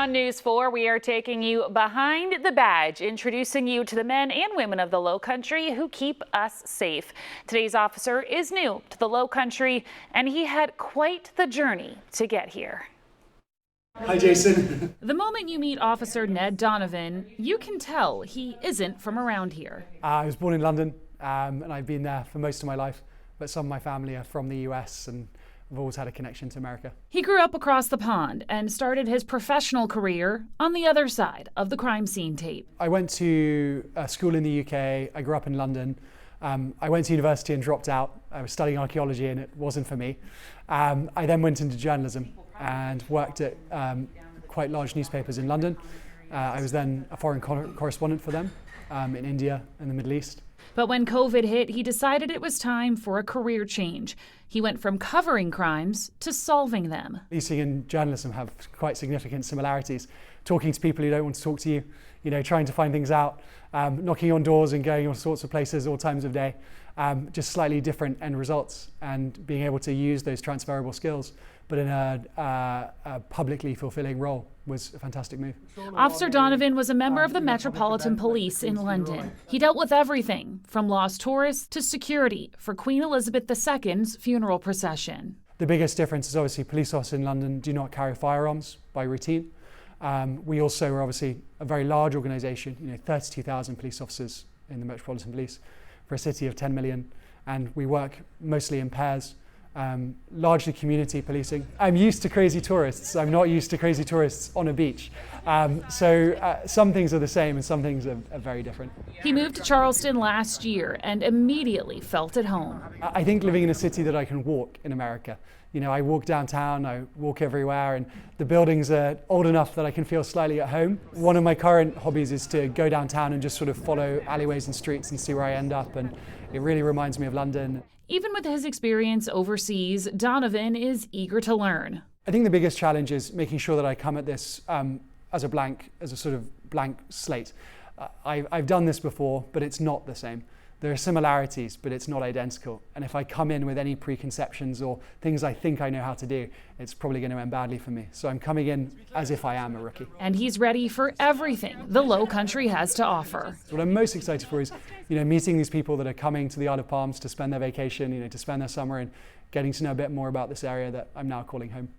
On News 4, we are taking you behind the badge, introducing you to the men and women of the Lowcountry who keep us safe. Today's officer is new to the Lowcountry, and he had quite the journey to get here. Hi, Jason. The moment you meet Officer Ned Donovan, you can tell he isn't from around here. I was born in London, and I've been there for most of my life, but some of my family are from the US, and I've always had a connection to America. He grew up across the pond and started his professional career on the other side of the crime scene tape. I went to school in the UK. I grew up in London. I went to university and dropped out. I was studying archaeology and it wasn't for me. I then went into journalism and worked at quite large newspapers in London. I was then a foreign correspondent for them in India and the Middle East. But when COVID hit, he decided it was time for a career change. He went from covering crimes to solving them. Policing and journalism have quite significant similarities. Talking to people who don't want to talk to you, trying to find things out, knocking on doors and going all sorts of places all times of day. Just slightly different end results, and being able to use those transferable skills, but in a publicly fulfilling role, was a fantastic move. Officer Donovan was a member of the Metropolitan Police in London. He dealt with everything from lost tourists to security for Queen Elizabeth II's funeral procession. The biggest difference is obviously police officers in London do not carry firearms by routine. We also are obviously a very large organisation, 32,000 police officers in the Metropolitan Police for a city of 10 million, and we work mostly in pairs. Largely community policing. I'm used to crazy tourists. I'm not used to crazy tourists on a beach. So some things are the same and some things are very different. He moved to Charleston last year and immediately felt at home. I think living in a city that I can walk in America. I walk downtown, I walk everywhere, and the buildings are old enough that I can feel slightly at home. One of my current hobbies is to go downtown and just sort of follow alleyways and streets and see where I end up, and it really reminds me of London. Even with his experience overseas, Donovan is eager to learn. I think the biggest challenge is making sure that I come at this as a sort of blank slate. I've done this before, but it's not the same. There are similarities, but it's not identical. And if I come in with any preconceptions or things I think I know how to do, it's probably going to end badly for me. So I'm coming in as if I am a rookie. And he's ready for everything the Lowcountry has to offer. What I'm most excited for is, meeting these people that are coming to the Isle of Palms to spend their vacation, to spend their summer, and getting to know a bit more about this area that I'm now calling home.